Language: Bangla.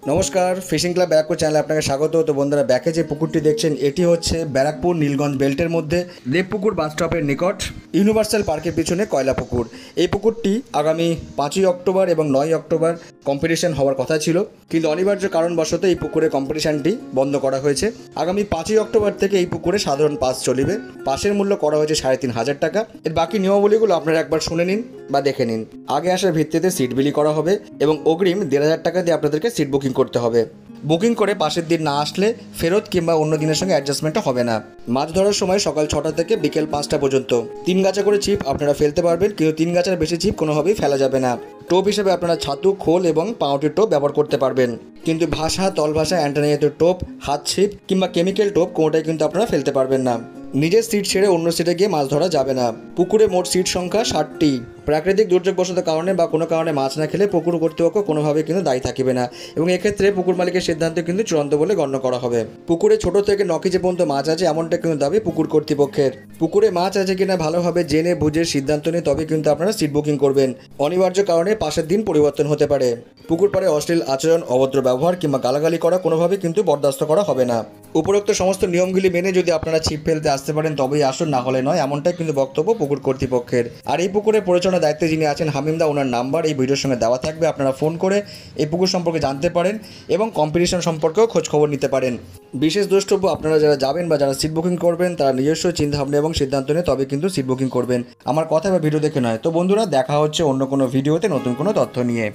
নমস্কার, ফিশিং ক্লাব ব্যারাকপুর চ্যানেলে আপনাকে স্বাগত। তো বন্ধুরা, ব্যাকে যে পুকুরটি দেখছেন এটি হচ্ছে ব্যারাকপুর নীলগঞ্জ বেল্টের মধ্যে দেবপুকুর বাস স্টপের নিকট ইউনিভার্সাল পার্কের পিছনে কয়লা পুকুর। এই পুকুরটি আগামী 5ই অক্টোবর এবং 9ই অক্টোবর কম্পিটিশন হওয়ার কথা ছিল, কিন্তু অনিবার্য কারণবশত এই পুকুরে কম্পিটিশনটি বন্ধ করা হয়েছে। আগামী 5ই অক্টোবর থেকে এই পুকুরে সাধারণ পাস চলিবে। পাসের মূল্য করা হয়েছে 3,500 টাকা। এর বাকি নিয়মাবলীগুলো আপনারা একবার শুনে নিন বা দেখে নিন। আগে আসার ভিত্তিতে সিট বিলি করা হবে এবং অগ্রিম 1,500 টাকা দিয়ে আপনাদেরকে সিট বুকিং করতে হবে। বুকিং করে পাশের দিন না আসলে ফেরত কিংবা অন্য দিনের সঙ্গে অ্যাডজাস্টমেন্টটা হবে না। মাছ ধরার সময় সকাল 6টা থেকে বিকেল 5টা পর্যন্ত 3 গাছা করে ছিপ আপনারা ফেলতে পারবেন, কিন্তু 3 গাছার বেশি ছিপ কোনোভাবেই ফেলা যাবে না। টোপ হিসেবে আপনারা ছাতু, খোল এবং পাউটির টোপ ব্যবহার করতে পারবেন, কিন্তু ভাষা, তল ভাষা, অ্যান্টানিয়াত টোপ, হাত ছিপ কিংবা কেমিক্যাল টোপ কোনোটাই কিন্তু আপনারা ফেলতে পারবেন না। নিজের সিট ছেড়ে অন্য সিটে গিয়ে মাছ ধরা যাবে না। পুকুরে মোট সিট সংখ্যা 60টি। প্রাকৃতিক দুর্যোগবশত কারণে বা কোনো কারণে মাছ না খেলে পুকুর কর্তৃপক্ষ কোনোভাবে কিন্তু দায়ী থাকিবে না এবং এক্ষেত্রে পুকুর মালিকের সিদ্ধান্ত কিন্তু চূড়ান্ত বলে গণ্য করা হবে। পুকুরে ছোট থেকে 9 কেজি পর্যন্ত মাছ আছে এমনটা কিন্তু দাবি পুকুর কর্তৃপক্ষের। পুকুরে মাছ আছে কিনা ভালোভাবে জেনে বুঝে সিদ্ধান্ত নিয়ে তবে কিন্তু আপনারা সিট বুকিং করবেন। অনিবার্য কারণে পাশের দিন পরিবর্তন হতে পারে। পুকুর পাড়ে অশ্লীল আচরণ, অভদ্র ব্যবহার কিংবা গালাগালি করা কোনোভাবে কিন্তু বরদাস্ত করা হবে না। উপরোক্ত সমস্ত নিয়মগুলি মেনে যদি আপনারা ছিপ ফেলতে আসতে পারেন তবেই আসুন, না হলে নয়, এমনটাই কিন্তু বক্তব্য পুকুর কর্তৃপক্ষের। আর এই পুকুরের পরিচালনার দায়িত্বে যিনি আছেন হামিমদা, ওনার নাম্বার এই ভিডিওর সঙ্গে দেওয়া থাকবে। আপনারা ফোন করে এই পুকুর সম্পর্কে জানতে পারেন এবং কম্পিটিশন সম্পর্কেও খোঁজ খবর নিতে পারেন। বিশেষ দ্রষ্টব্য, আপনারা যারা যাবেন বা যারা সিট বুকিং করবেন তারা নিজস্ব চিন্তাভাবনা এবং সিদ্ধান্ত নিয়ে তবে কিন্তু সিট বুকিং করবেন, আমার কথা বা ভিডিও দেখে নয়। তো বন্ধুরা, দেখা হচ্ছে অন্য কোনো ভিডিওতে নতুন কোনো তথ্য নিয়ে।